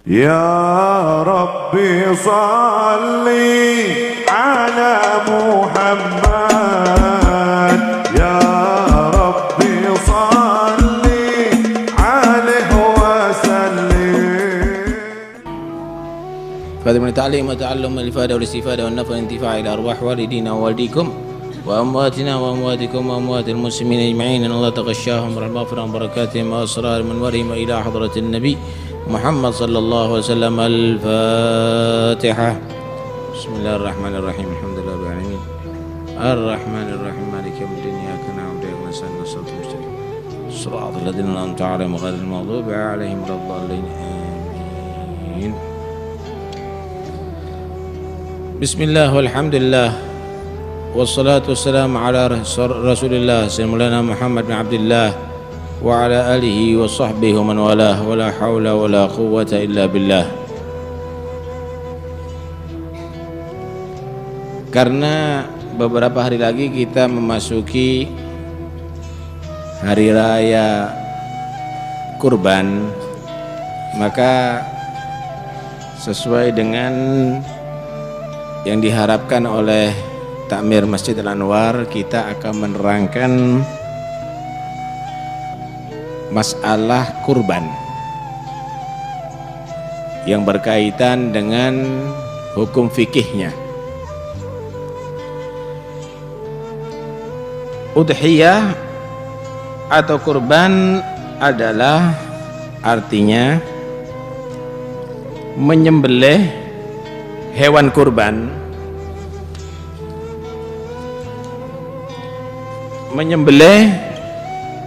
يا ربي صل على محمد يا ربي صل عليه وسلم. فهذا من التعليم والتعلم والإفادة والاستفادة والنفع والانتفاع إلى أرواح والدينا ووالديكم وأمواتنا وأمواتكم وأموات المسلمين أجمعين، أن الله تغشاهم بالمغفرة وبركاتهم وأسرار منورهم إلى حضرة النبي محمد صلى الله عليه وسلم. الفاتحة. بسم الله الرحمن الرحيم. الحمد لله رب العالمين الرحمن الرحيم مالك يوم الدين إياك نعبد وإياك نستعين صراط المستقيم صراط الذين أنعمت عليهم غير المغضوب عليهم ولا الضالين آمين. بسم الله والحمد لله والصلاة والسلام على رسول الله سيدنا محمد بن عبد الله وعلى آله وصحبه ومن والاه ولا حول ولا قوة إلا بالله. Karena beberapa hari lagi kita memasuki hari raya kurban, maka sesuai dengan yang diharapkan oleh Takmir Masjid Al-Anwar, kita akan menerangkan masalah kurban yang berkaitan dengan hukum fikihnya. Udhiyah atau kurban adalah artinya menyembelih hewan kurban, menyembelih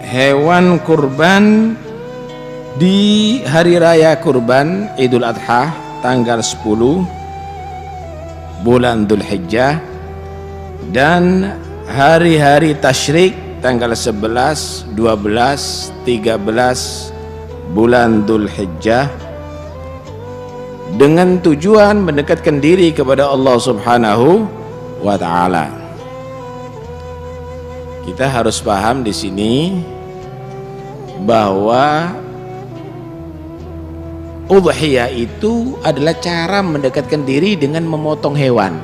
hewan kurban di hari raya kurban Idul Adha tanggal 10 bulan Dzulhijjah dan hari-hari tasyrik tanggal 11, 12, 13 bulan Dzulhijjah, dengan tujuan mendekatkan diri kepada Allah Subhanahu wa taala. Kita harus paham di sini bahwa udhiyah itu adalah cara mendekatkan diri dengan memotong hewan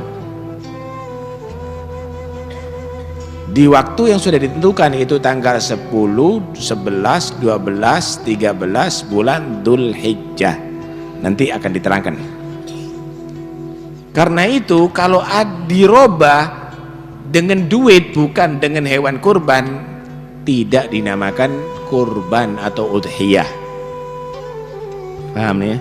di waktu yang sudah ditentukan, itu tanggal 10, 11, 12, 13 bulan Dzulhijjah. Nanti akan diterangkan. Karena itu kalau dirobah dengan duit bukan dengan hewan kurban, tidak dinamakan kurban atau udhiyah. Paham ya?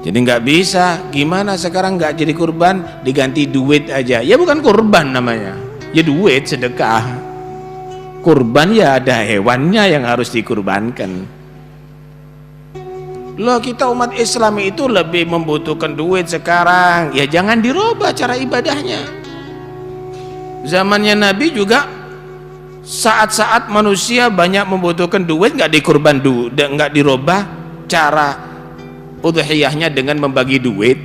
Jadi nggak bisa, gimana sekarang nggak jadi kurban diganti duit aja, ya bukan kurban namanya, ya duit sedekah. Kurban ya ada hewannya yang harus dikurbankan. Loh, kita umat Islam itu lebih membutuhkan duit sekarang, ya jangan dirubah cara ibadahnya. Zamannya Nabi juga saat-saat manusia banyak membutuhkan duit, nggak dikurban nggak dirubah cara udhiyahnya dengan membagi duit.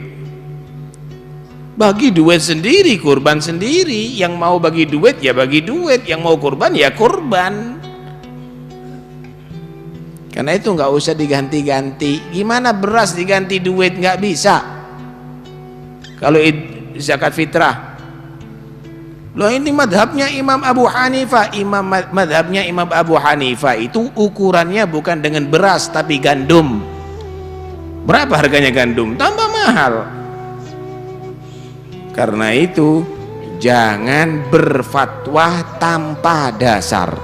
Bagi duit sendiri, kurban sendiri. Yang mau bagi duit ya bagi duit, yang mau kurban ya kurban. Karena itu nggak usah diganti-ganti. Gimana beras diganti duit? Nggak bisa. Kalau zakat fitrah, loh ini madhabnya Imam Abu Hanifah. Madhabnya Imam Abu Hanifah itu ukurannya bukan dengan beras tapi gandum. Berapa harganya gandum? Tambah mahal. Karena itu jangan berfatwa tanpa dasar,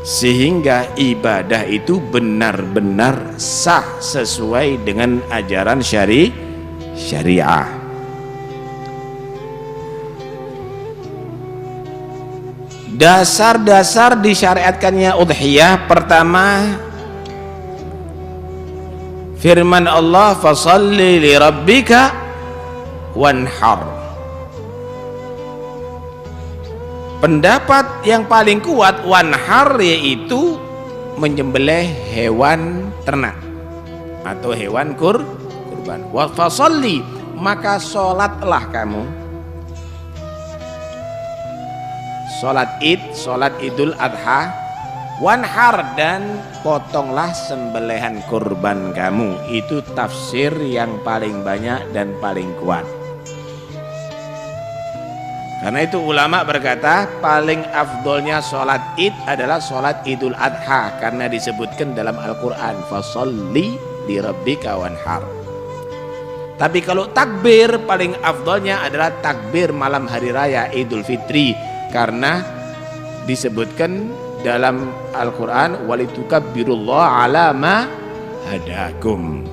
sehingga ibadah itu benar-benar sah sesuai dengan ajaran syariah. Dasar-dasar disyariatkannya udhiyah, pertama firman Allah, fasalli li rabbika wanhar. Pendapat yang paling kuat wanhar yaitu menyembelih hewan ternak atau hewan kurban. Wa fasalli, maka sholatlah kamu. Sholat Idul Adha Wanhar, dan potonglah sembelihan kurban kamu. Itu tafsir yang paling banyak dan paling kuat. Karena itu ulama berkata paling afdolnya sholat id adalah sholat idul adha, karena disebutkan dalam Al-Quran fasolli li rabbika wanhar. Tapi kalau takbir, paling afdolnya adalah takbir malam hari raya Idul Fitri, karena disebutkan dalam Al-Quran walitukabbirullaha ala ma hadakum.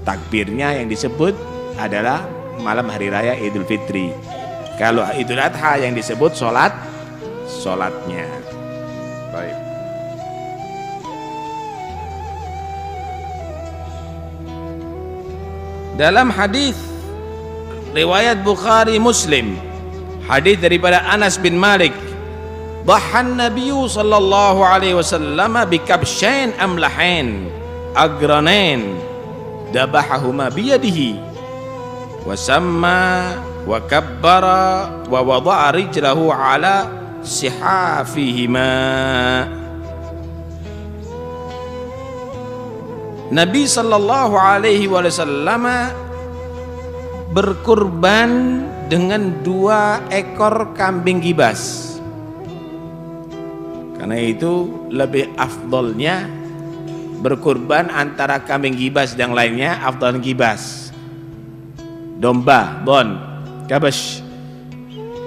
Takbirnya yang disebut adalah malam hari raya Idul Fitri. Kalau Idul Adha yang disebut sholatnya. Baik. Dalam hadis riwayat Bukhari Muslim, hadis daripada Anas bin Malik, dhahan Nabiyyu sallallahu alaihi wasallam bikabshain amlahain agranain dabahahuma biyadihi wa samma wa kabbara wa wada'a rijlahu ala sihafihima. Nabi sallallahu alaihi wasallam berkurban dengan 2 ekor kambing gibas. Karena itu lebih afdolnya berkurban antara kambing gibas dan lainnya, afdal gibas. Domba, kabas.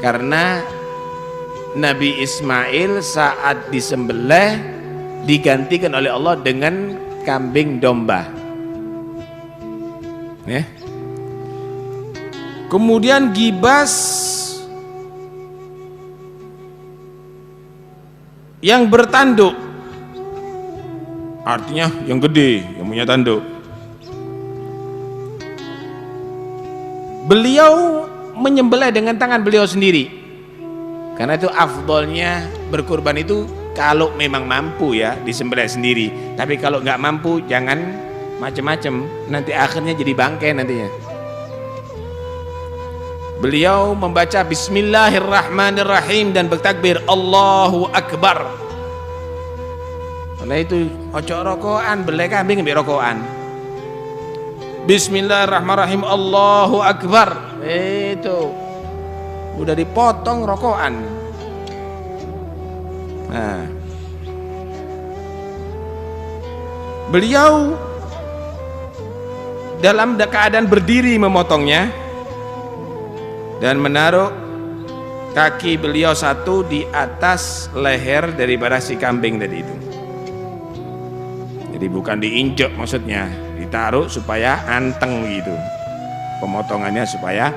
Karena Nabi Ismail saat disembelih digantikan oleh Allah dengan kambing domba. Ya. Kemudian gibas yang bertanduk, artinya yang gede, yang punya tanduk. Beliau menyembelih dengan tangan beliau sendiri. Karena itu afdolnya berkurban itu kalau memang mampu ya disembelih sendiri. Tapi kalau nggak mampu jangan macem-macem, nanti akhirnya jadi bangkai nantinya. Beliau membaca Bismillahirrahmanirrahim dan bertakbir Allahu Akbar. Karena itu ojo rokokan, beli kambing ambil rokokan. Bismillahirrahmanirrahim Allahu Akbar. Itu udah dipotong rokokan. Nah, beliau dalam keadaan berdiri memotongnya dan menaruh kaki beliau satu di atas leher daripada si kambing tadi itu. Jadi bukan diinjak, maksudnya ditaruh supaya anteng gitu. Pemotongannya supaya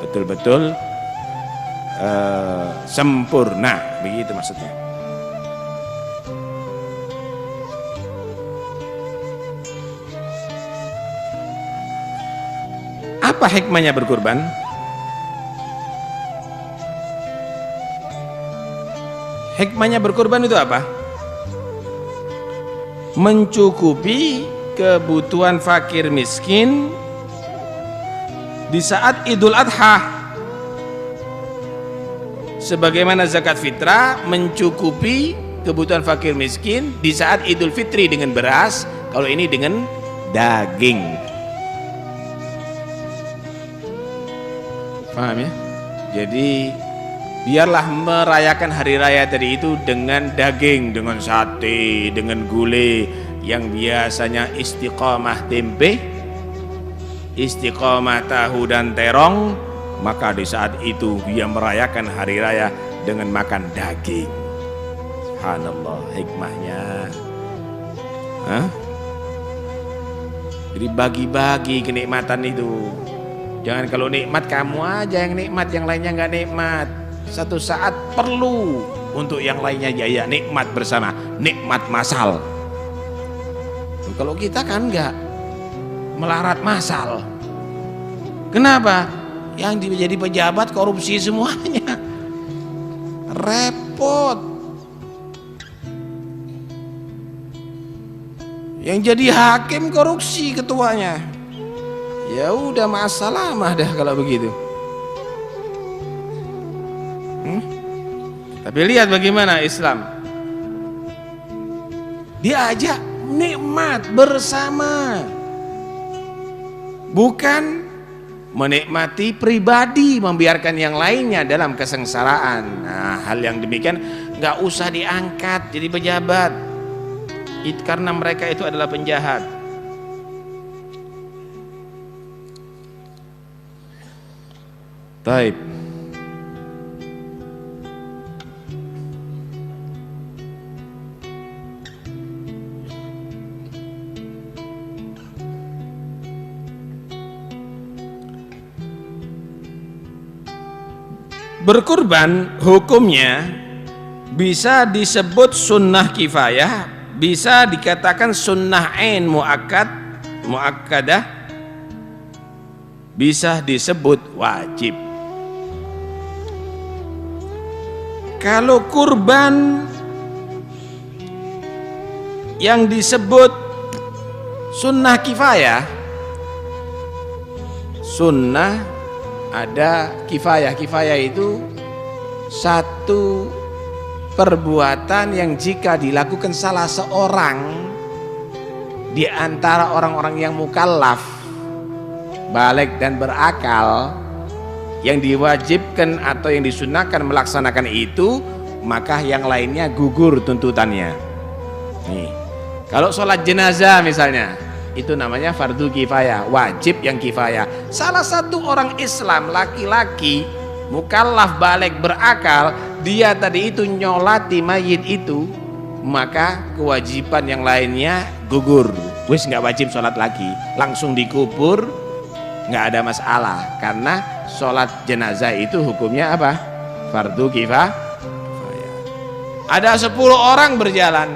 betul-betul sempurna, begitu maksudnya. Apa hikmahnya berkurban? Hikmahnya berkurban itu apa? Mencukupi kebutuhan fakir miskin di saat Idul Adha. Sebagaimana zakat fitrah mencukupi kebutuhan fakir miskin di saat Idul Fitri dengan beras, kalau ini dengan daging. Paham ya? Jadi biarlah merayakan hari raya tadi itu dengan daging, dengan sate, dengan gulai yang biasanya istiqomah tempe, istiqomah tahu dan terong, maka di saat itu dia merayakan hari raya dengan makan daging. Subhanallah hikmahnya. Jadi bagi-bagi kenikmatan itu. Jangan kalau nikmat kamu aja yang nikmat, yang lainnya nggak nikmat. Satu saat perlu untuk yang lainnya jaya nikmat bersama, nikmat masal. Kalau kita kan nggak melarat masal. Kenapa? Yang jadi pejabat korupsi semuanya, repot. Yang jadi hakim korupsi ketuanya. Ya udah masalah mah dah kalau begitu. Tapi lihat bagaimana Islam diajak nikmat bersama, bukan menikmati pribadi, membiarkan yang lainnya dalam kesengsaraan. Nah, hal yang demikian nggak usah diangkat jadi pejabat, karena mereka itu adalah penjahat. Taib. Berkurban hukumnya bisa disebut sunnah kifayah, bisa dikatakan sunnah ain muakkadah, bisa disebut wajib. Kalau kurban yang disebut sunnah kifayah, sunnah ada kifayah. Kifayah itu satu perbuatan yang jika dilakukan salah seorang di antara orang-orang yang mukallaf, baligh dan berakal, yang diwajibkan atau yang disunahkan melaksanakan itu, maka yang lainnya gugur tuntutannya. Nih, kalau sholat jenazah misalnya, itu namanya fardu kifayah, wajib yang kifayah. Salah satu orang Islam laki-laki mukallaf baligh berakal, dia tadi itu nyolati mayit itu, maka kewajiban yang lainnya gugur. Wis nggak wajib sholat lagi, langsung dikubur, nggak ada masalah, karena sholat jenazah itu hukumnya apa? Fardu kifayah. Ada 10 orang berjalan,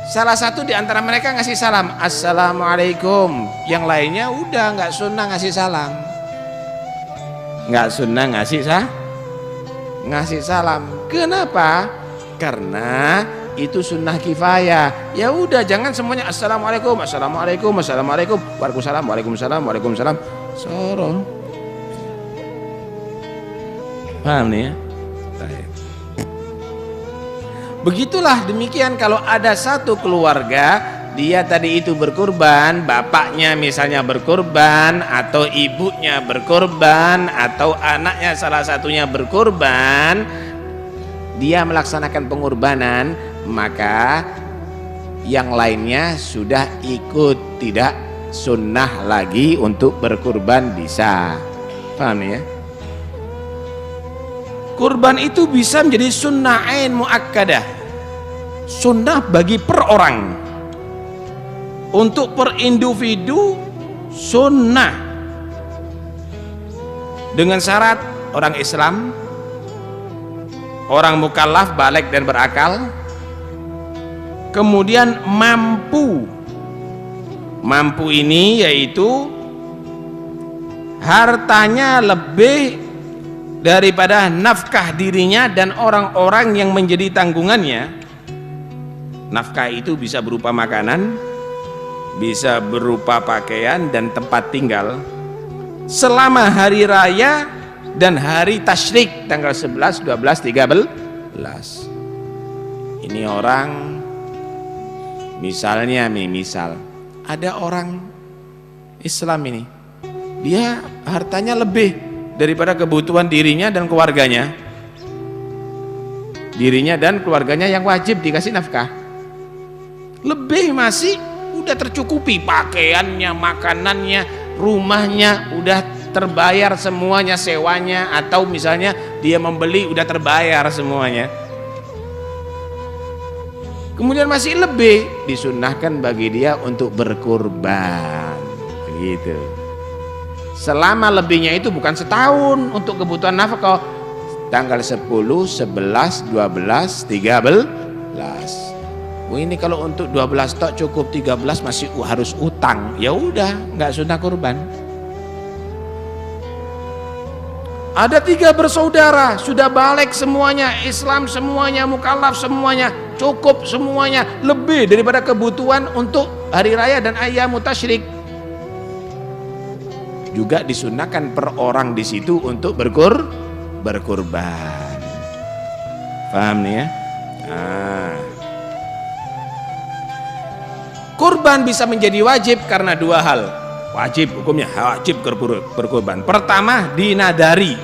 salah satu di antara mereka ngasih salam, assalamualaikum. Yang lainnya udah nggak sunnah ngasih salam, nggak sunnah ngasih salam. Kenapa? Karena itu sunnah kifayah. Ya udah, jangan semuanya assalamualaikum, assalamualaikum, assalamualaikum, waalaikumsalam, waalaikumsalam, waalaikumsalam. Soro. Paham nih ya? Begitulah demikian kalau ada satu keluarga, dia tadi itu berkurban, bapaknya misalnya berkurban, atau ibunya berkurban, atau anaknya salah satunya berkurban, dia melaksanakan pengorbanan, maka yang lainnya sudah ikut, tidak sunnah lagi untuk berkurban bisa. Paham ya? Kurban itu bisa menjadi sunnah ain muakkadah, sunnah bagi per orang. Untuk per individu sunnah, dengan syarat orang Islam, orang mukallaf baligh dan berakal, kemudian mampu. Mampu ini yaitu hartanya lebih daripada nafkah dirinya dan orang-orang yang menjadi tanggungannya. Nafkah itu bisa berupa makanan, bisa berupa pakaian dan tempat tinggal selama hari raya dan hari tasyrik tanggal 11, 12, 13. Ini orang misalnya misal ada orang Islam ini, dia hartanya lebih daripada kebutuhan dirinya dan keluarganya. Dirinya dan keluarganya yang wajib dikasih nafkah, lebih masih udah tercukupi, pakaiannya, makanannya, rumahnya udah terbayar semuanya, sewanya, atau misalnya dia membeli udah terbayar semuanya. Kemudian masih lebih, disunnahkan bagi dia untuk berkurban, begitu. Selama lebihnya itu bukan setahun untuk kebutuhan nafkah, tanggal 10, 11, 12, 13. Ini kalau untuk 12 tok cukup, 13 masih harus utang. Ya udah, nggak sunnah kurban. Ada 3 bersaudara, sudah baligh semuanya, Islam semuanya, mukallaf semuanya, cukup semuanya, lebih daripada kebutuhan untuk hari raya dan ayyamu tasyrik. Juga disunahkan per orang di situ untuk berkurban. Paham nih ya? Kurban bisa menjadi wajib karena dua hal. Wajib, hukumnya wajib berkurban. Pertama, dinadari.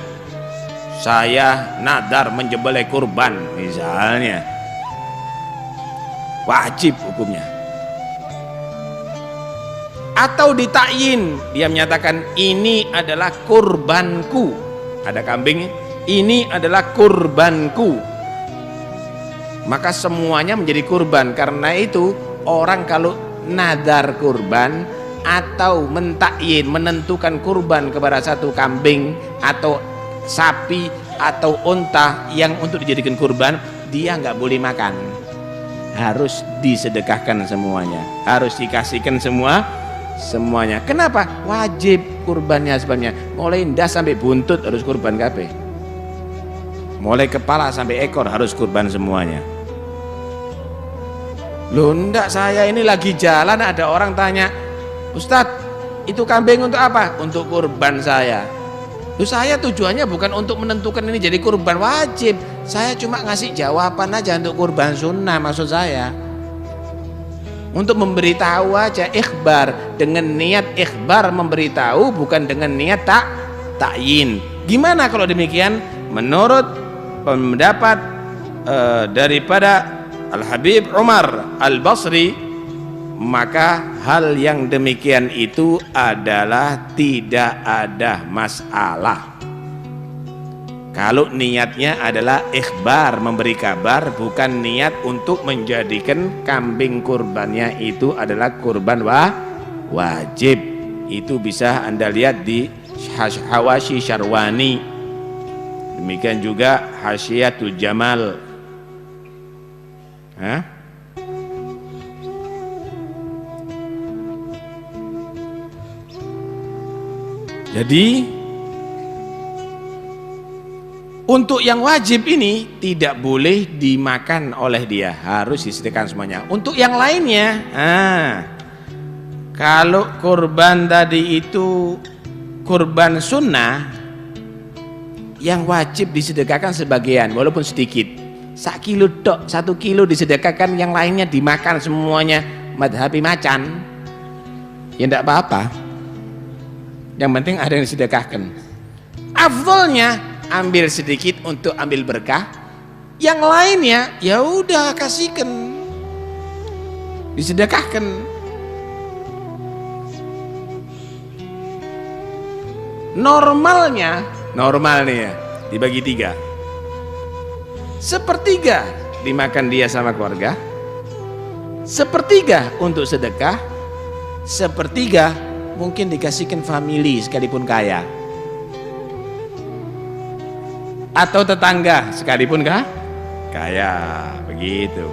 Saya nadar menyembelih kurban misalnya. Wajib hukumnya. Atau ditakyin, dia menyatakan ini adalah kurbanku. Ada kambing, ini adalah kurbanku. Maka semuanya menjadi kurban. Karena itu orang kalau nadar kurban atau mentakyin, menentukan kurban kepada satu kambing atau sapi atau unta yang untuk dijadikan kurban, dia nggak boleh makan, harus disedekahkan semuanya, harus dikasihkan semuanya. Kenapa? Wajib kurbannya sebabnya. Mulai ndas sampai buntut harus kurban kabeh, mulai kepala sampai ekor harus kurban semuanya. Loh ndak, saya ini lagi jalan ada orang tanya, Ustadz itu kambing untuk apa? Untuk kurban saya. Loh, saya tujuannya bukan untuk menentukan ini jadi kurban wajib, saya cuma ngasih jawaban aja untuk kurban sunnah maksud saya, untuk memberitahu aja, ikhbar, dengan niat ikhbar memberitahu, bukan dengan niat takyin. Gimana kalau demikian? Menurut pendapat daripada Al-Habib Umar Al-Basri, maka hal yang demikian itu adalah tidak ada masalah. Kalau niatnya adalah ikhbar, memberi kabar, bukan niat untuk menjadikan kambing kurbannya itu adalah kurban wajib. Itu bisa Anda lihat di Hawashi Syarwani, demikian juga Hasyiatul Jamal. Jadi untuk yang wajib ini tidak boleh dimakan oleh dia, harus disediakan semuanya. Untuk yang lainnya, kalau kurban tadi itu kurban sunnah, yang wajib disedekahkan sebagian walaupun sedikit. 1 kilo tok, 1 kilo disedekahkan, yang lainnya dimakan semuanya. Madhabi macan ya enggak apa-apa, yang penting ada yang disedekahkan. Afdolnya ambil sedikit untuk ambil berkah, yang lainnya ya udah kasihkan, disedekahkan. Normalnya dibagi 3. 1/3 dimakan dia sama keluarga, 1/3 untuk sedekah, 1/3 mungkin dikasihkan family sekalipun kaya, atau tetangga sekalipun kaya, begitu.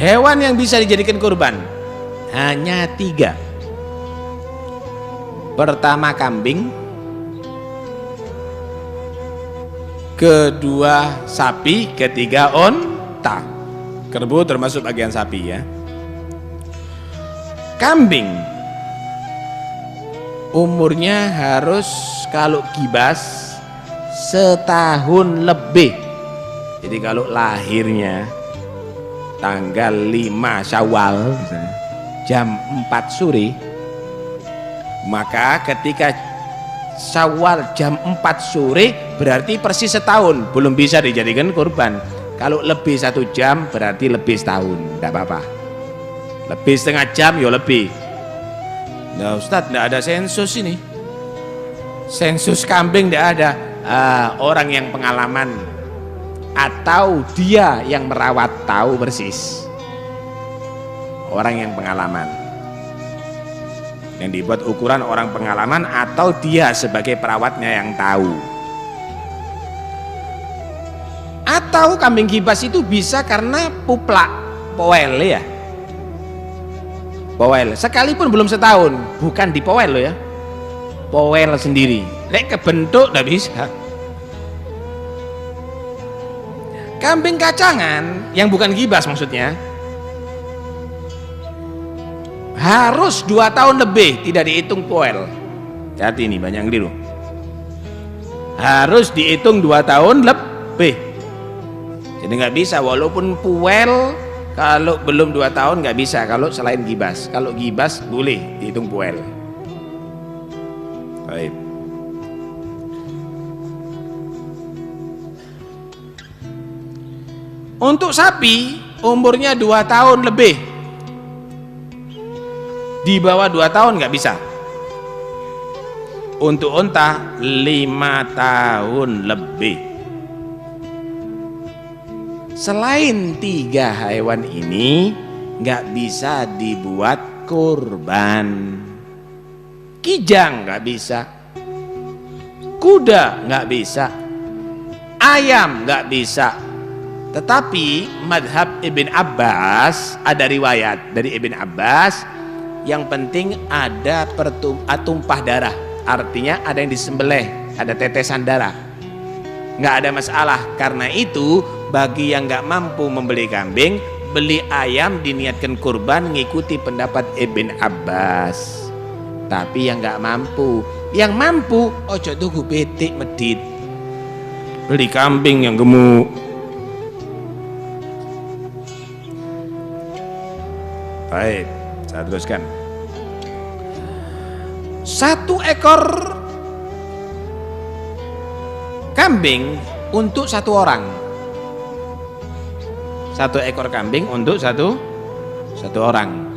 Hewan yang bisa dijadikan kurban hanya 3. Pertama kambing, kedua sapi, ketiga onta. Kerbau termasuk bagian sapi ya. Kambing umurnya harus kalau kibas setahun lebih. Jadi kalau lahirnya tanggal 5 Syawal misalnya, jam 4 sore, maka ketika Syawal jam 4 sore berarti persis setahun, belum bisa dijadikan kurban. Kalau lebih 1 jam berarti lebih setahun, tidak apa-apa. Lebih setengah jam ya lebih. Nah Ustadz, tidak ada sensus ini, sensus kambing tidak ada. Orang yang pengalaman atau dia yang merawat tahu persis. Orang yang pengalaman, yang dibuat ukuran orang pengalaman atau dia sebagai perawatnya yang tahu. Atau kambing kibas itu bisa karena puplak, powel ya, powel sekalipun belum setahun, bukan di powel loh ya, powel sendiri, lek kebentuk tidak bisa. Kambing kacangan yang bukan kibas maksudnya harus 2 tahun lebih, tidak dihitung poel. Hati ini banyak yang keliru. Harus dihitung 2 tahun lebih. Jadi nggak bisa, walaupun puel kalau belum 2 tahun nggak bisa kalau selain gibas. Kalau gibas boleh dihitung puel. Baik. Untuk sapi umurnya 2 tahun lebih, di bawah 2 tahun nggak bisa. Untuk unta 5 tahun lebih. Selain 3 hewan ini nggak bisa dibuat kurban. Kijang nggak bisa, kuda nggak bisa, ayam nggak bisa. Tetapi madhab Ibn Abbas, ada riwayat dari Ibn Abbas, yang penting ada tumpah darah, artinya ada yang disembelih, ada tetesan darah, nggak ada masalah. Karena itu bagi yang nggak mampu membeli kambing, beli ayam diniatkan kurban, ngikuti pendapat Ibn Abbas. Tapi yang nggak mampu, yang mampu ojo tuku betik medit, beli kambing yang gemuk. Baik, saya teruskan. 1 ekor kambing untuk 1 orang. 1 ekor kambing untuk satu orang.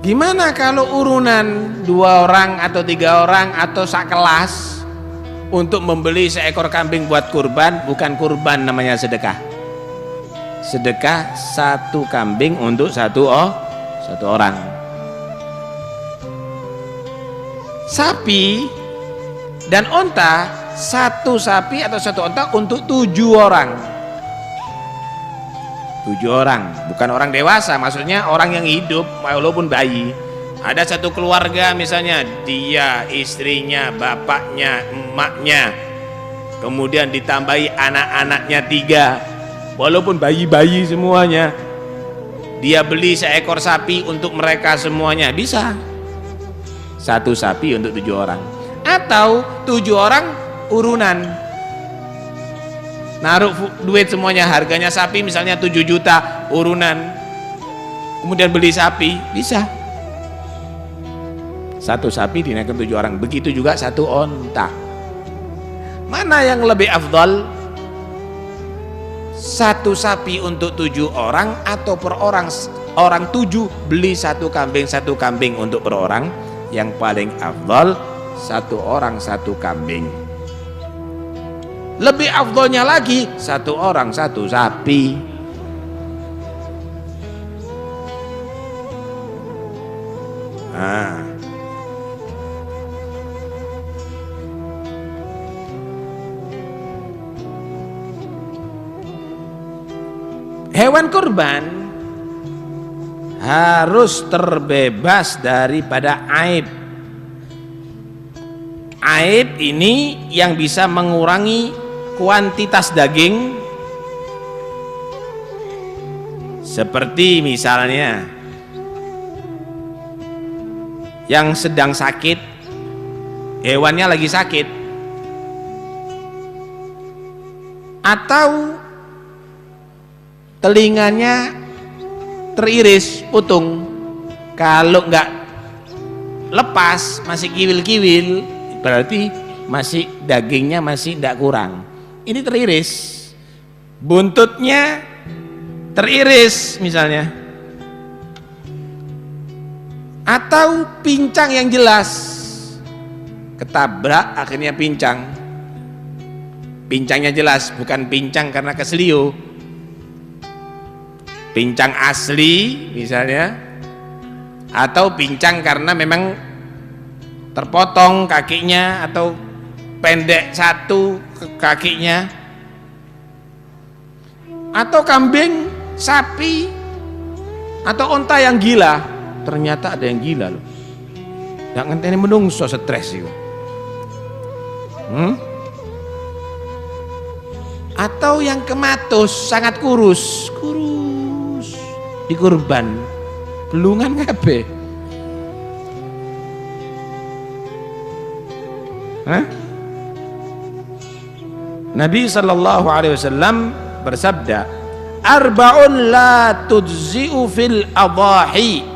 Gimana kalau urunan 2 orang atau 3 orang atau sakelas untuk membeli seekor kambing buat kurban? Bukan kurban, namanya sedekah. Sedekah 1 kambing untuk satu orang. Sapi dan onta, 1 sapi atau 1 onta untuk 7 orang. 7 orang, bukan orang dewasa, maksudnya orang yang hidup walaupun bayi. Ada 1 keluarga misalnya, dia, istrinya, bapaknya, emaknya, kemudian ditambahi anak-anaknya 3, walaupun bayi-bayi semuanya, dia beli seekor sapi untuk mereka semuanya, bisa. 1 sapi untuk 7 orang. Atau 7 orang urunan, naruh duit semuanya, harganya sapi misalnya 7 juta urunan, kemudian beli sapi, bisa. 1 sapi dinaikkan 7 orang. Begitu juga 1 onta. Mana yang lebih afdal? 1 sapi untuk 7 orang atau per orang 7 beli 1 kambing untuk per orang? Yang paling afdal 1 orang 1 kambing. Lebih afdalnya lagi 1 orang 1 sapi. Nah, hewan kurban harus terbebas daripada aib. Aib ini yang bisa mengurangi kuantitas daging, seperti misalnya yang sedang sakit, hewannya lagi sakit, atau telinganya teriris, putung. Kalau nggak lepas, masih kiwil-kiwil, berarti masih dagingnya masih tidak kurang. Ini teriris, buntutnya teriris misalnya, atau pincang yang jelas, ketabrak akhirnya pincang. Pincangnya jelas, bukan pincang karena keselio, pincang asli misalnya, atau pincang karena memang terpotong kakinya atau pendek 1 kakinya, atau kambing, sapi, atau onta yang gila. Ternyata ada yang gila loh, nggak ngenteni menungso, stres itu. Atau yang kematus, sangat kurus dikurban, belungan kabeh. Nabi sallallahu alaihi wasallam bersabda, arba'un la tujzi'u fil adhahi.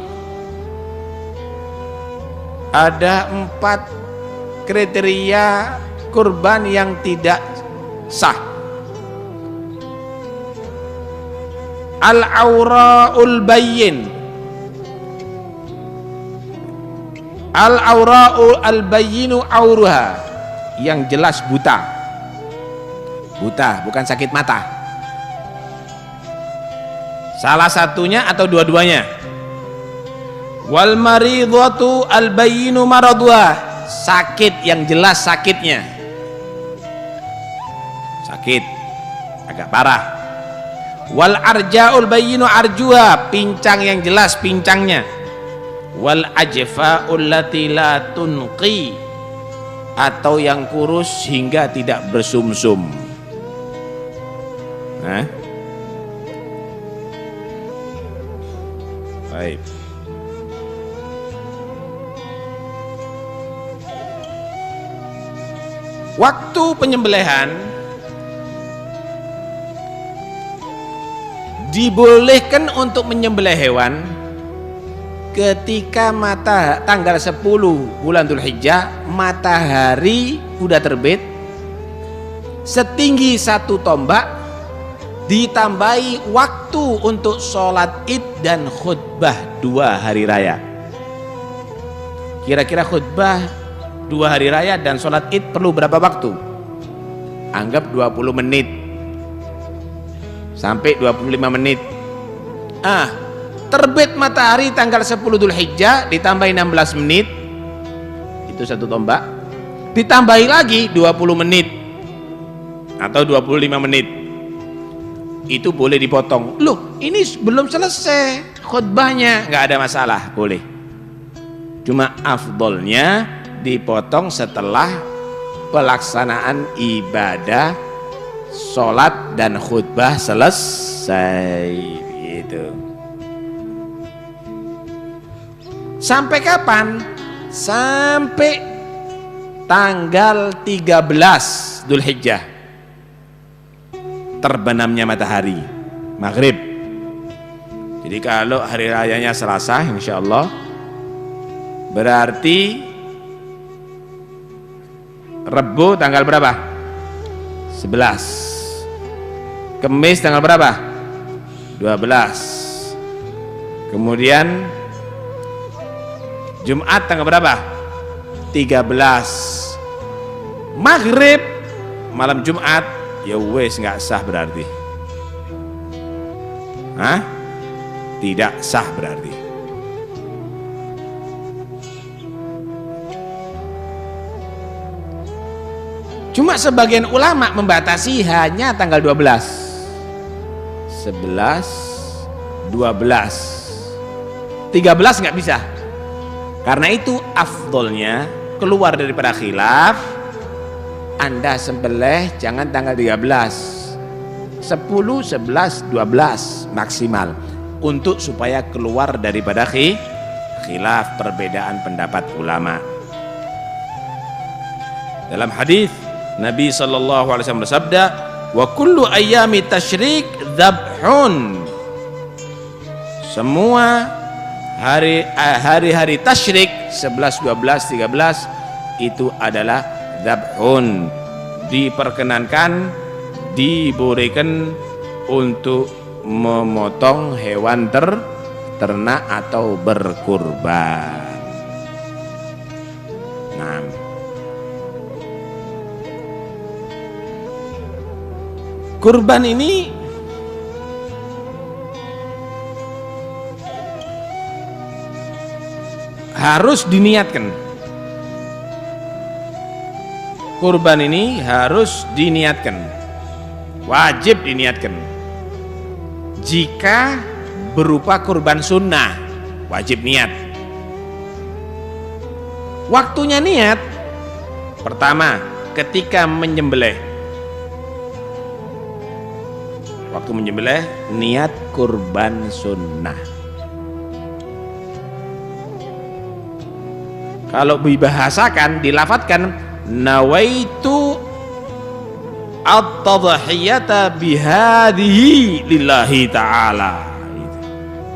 Ada 4 kriteria kurban yang tidak sah. Al-aura'ul bayyin, al-aura'ul al-bayyinu auruha, yang jelas buta. Buta, bukan sakit mata. Salah satunya atau dua-duanya. Wal maridhatu al-bayyinu maraduha, sakit yang jelas sakitnya. Sakit agak parah. Wal arja'ul bayyinu arjuha, pincang yang jelas pincangnya. Wal ajfa'ul lati la tunqi, atau yang kurus hingga tidak bersumsum. Nah, baik. Waktu penyembelihan dibolehkan untuk menyembelih hewan ketika tanggal 10 bulan Dzulhijjah, matahari udah terbit setinggi 1 tombak, ditambahi waktu untuk sholat id dan khutbah 2 hari raya. Kira-kira khutbah 2 hari raya dan sholat id perlu berapa waktu? Anggap 20 menit sampai 25 menit. Terbit matahari tanggal 10 Dzulhijjah ditambah 16 menit, itu 1 tombak, ditambahi lagi 20 menit atau 25 menit, itu boleh dipotong. Loh, ini belum selesai khutbahnya, nggak ada masalah, boleh. Cuma afdolnya dipotong setelah pelaksanaan ibadah sholat dan khutbah selesai. Gitu. Sampai kapan? Sampai tanggal 13 Dzulhijjah, terbenamnya matahari maghrib. Jadi kalau hari rayanya Selasa insyaallah, berarti Rebo tanggal berapa? 11. Kemis tanggal berapa? 12. Kemudian Jumat tanggal berapa? 13. Maghrib malam Jumat, ya wes nggak sah berarti. Tidak sah berarti. Cuma sebagian ulama membatasi hanya tanggal 12, 11, 12, 13 nggak bisa. Karena itu afdolnya keluar daripada khilaf, Anda sembelih jangan tanggal 13, 10, 11, 12 maksimal, untuk supaya keluar daripada khilaf, perbedaan pendapat ulama. Dalam hadis Nabi SAW bersabda, wa kullu ayyami tasyrik dzabhun, semua hari-hari tasyrik 11, 12, 13 itu adalah dzabhun, diperkenankan, dibolehkan untuk memotong hewan ternak atau berkurban. Nah, kurban ini harus diniatkan. Kurban ini harus diniatkan, wajib diniatkan. Jika berupa kurban sunnah, wajib niat. Waktunya niat, pertama ketika menyembelih. Waktu menyembelih niat kurban sunnah. Kalau dibahasakan, dilafatkan nawaitu at-tadhiyata bihadhihi lillahi ta'ala.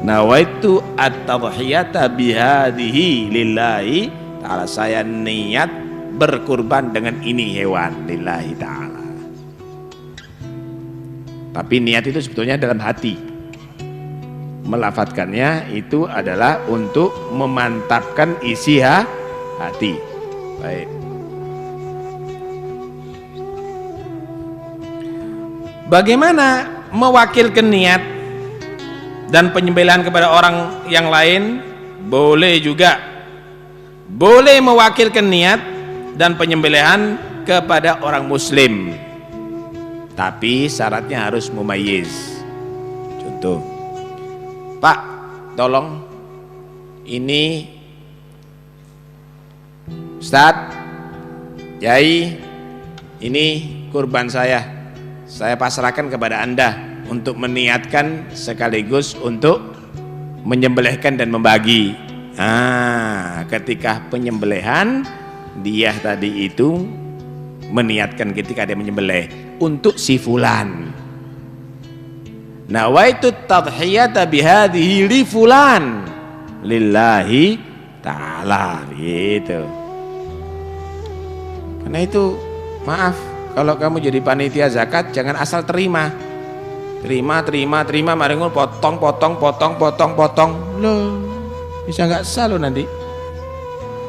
Nawaitu at-tadhiyata bihadhihi lillahi ta'ala. Saya niat berkurban dengan ini hewan lillahi ta'ala. Tapi niat itu sebetulnya dalam hati. Melafadzkannya itu adalah untuk memantapkan isi hati. Baik. Bagaimana mewakilkan niat dan penyembelihan kepada orang yang lain? Boleh juga. Boleh mewakilkan niat dan penyembelihan kepada orang muslim. Tapi syaratnya harus mumayyiz. Contoh, Pak, tolong ini Ustadz, Yai, ini kurban saya pasrahkan kepada Anda untuk meniatkan sekaligus untuk menyembelihkan dan membagi. Ketika penyembelihan dia tadi itu meniatkan ketika dia menyembelih untuk si fulan. Nawaitu tadhiyata bihadhihi li fulan lillahi ta'ala, gitu. Karena itu maaf, kalau kamu jadi panitia zakat jangan asal terima, mari ngomong potong, loh bisa nggak sah lo nanti.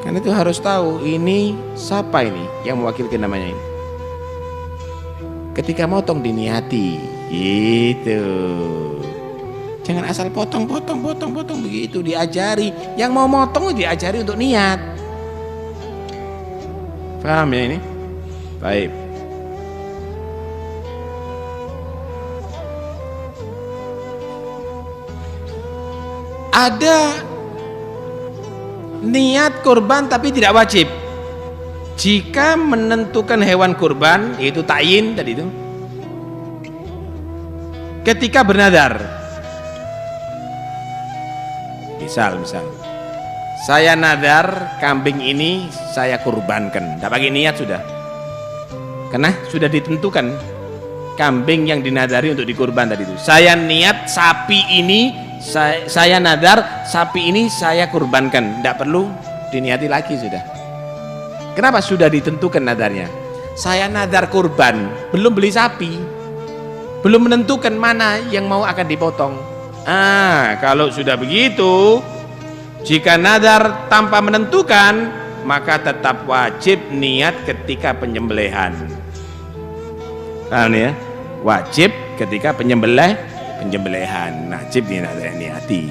Karena itu harus tahu ini siapa ini yang mewakilkan namanya ini. Ketika motong diniati, gitu. Jangan asal potong begitu, diajari. Yang mau motong diajari untuk niat. Paham ya ini? Baik. Ada niat kurban tapi tidak wajib. Jika menentukan hewan kurban, yaitu ta'yin tadi itu, ketika bernadar, misal saya nadar kambing ini saya kurbankan, tidak pakai niat sudah, karena sudah ditentukan kambing yang dinadari untuk dikurban tadi itu. Saya niat sapi ini, saya nadar sapi ini saya kurbankan, tidak perlu diniati lagi sudah. Kenapa? Sudah ditentukan nadarnya. Saya nadar kurban, belum beli sapi, belum menentukan mana yang mau akan dipotong. Kalau sudah begitu, jika nadar tanpa menentukan, maka tetap wajib niat ketika penyembelihan. Paham ya? Wajib ketika penyembelihan, wajib niati.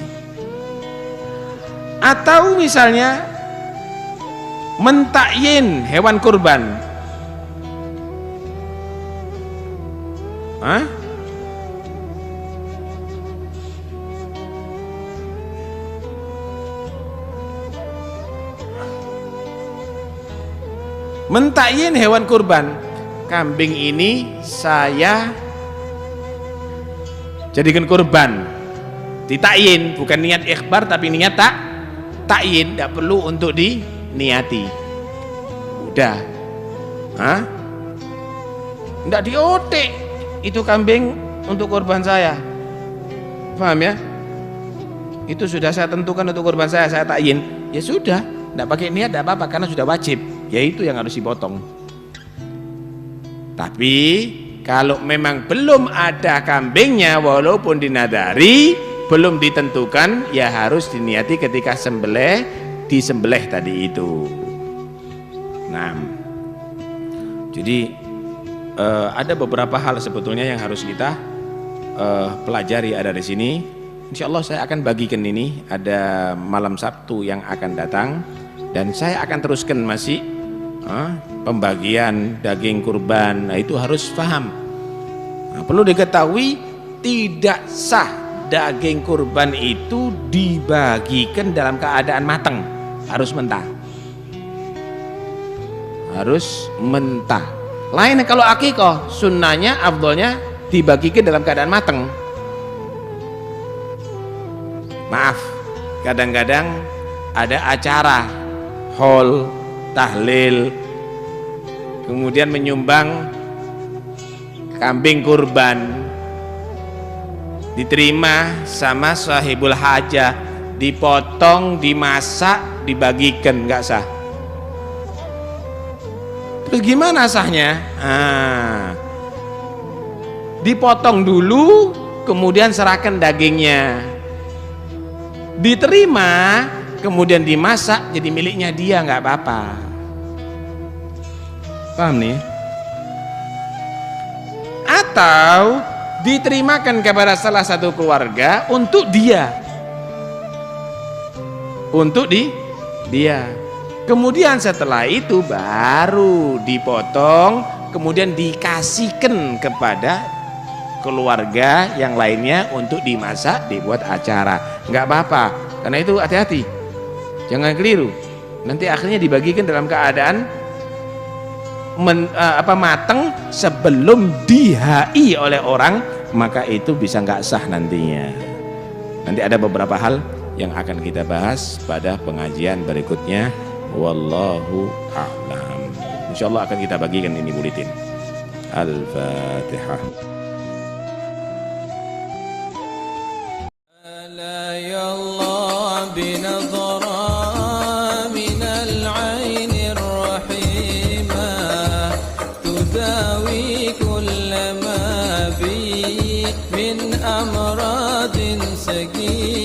Atau misalnya mentakyin hewan kurban. Mentakyin hewan kurban. Kambing ini saya jadikan kurban. Ditakyin, bukan niat ikhbar tapi niat takyin, tidak perlu untuk diniati. Udah. Tidak diotek itu kambing untuk kurban saya. Paham ya? Itu sudah saya tentukan untuk kurban saya takyin. Ya sudah, tidak pakai niat tidak apa-apa karena sudah wajib. Yaitu yang harus dipotong. Tapi kalau memang belum ada kambingnya, walaupun dinadari, belum ditentukan, ya harus diniati ketika disembelih tadi itu. Nah, jadi ada beberapa hal sebetulnya yang harus kita pelajari ada di sini. Insya Allah saya akan bagikan ini, ada malam Sabtu yang akan datang, dan saya akan teruskan masih pembagian daging kurban. Nah, itu harus paham. Perlu diketahui tidak sah daging kurban itu dibagikan dalam keadaan matang, harus mentah. Lain kalau akikah, sunnahnya afdolnya dibagikan dalam keadaan matang. Maaf, kadang-kadang ada acara haul, tahlil, kemudian menyumbang kambing kurban diterima sama sahibul hajah, dipotong, dimasak, dibagikan, nggak sah. Terus gimana sahnya? Dipotong dulu, kemudian serahkan dagingnya, diterima, kemudian dimasak jadi miliknya dia, nggak apa-apa. Paham nih? Atau diterimakan kepada salah satu keluarga untuk dia, dia. Kemudian setelah itu baru dipotong, kemudian dikasihkan kepada keluarga yang lainnya untuk dimasak, dibuat acara. Nggak apa-apa, karena itu hati-hati, jangan keliru. Nanti akhirnya dibagikan dalam keadaan mateng sebelum dihai oleh orang, maka itu bisa nggak sah nantinya. Nanti ada beberapa hal yang akan kita bahas pada pengajian berikutnya. Wallahu a'lam. Insyaallah akan kita bagikan ini buletin. Al-Fatihah. La ya Allah binadhara min al-'ain ar-rahimah tudawi kull ma bi min amradin saqim.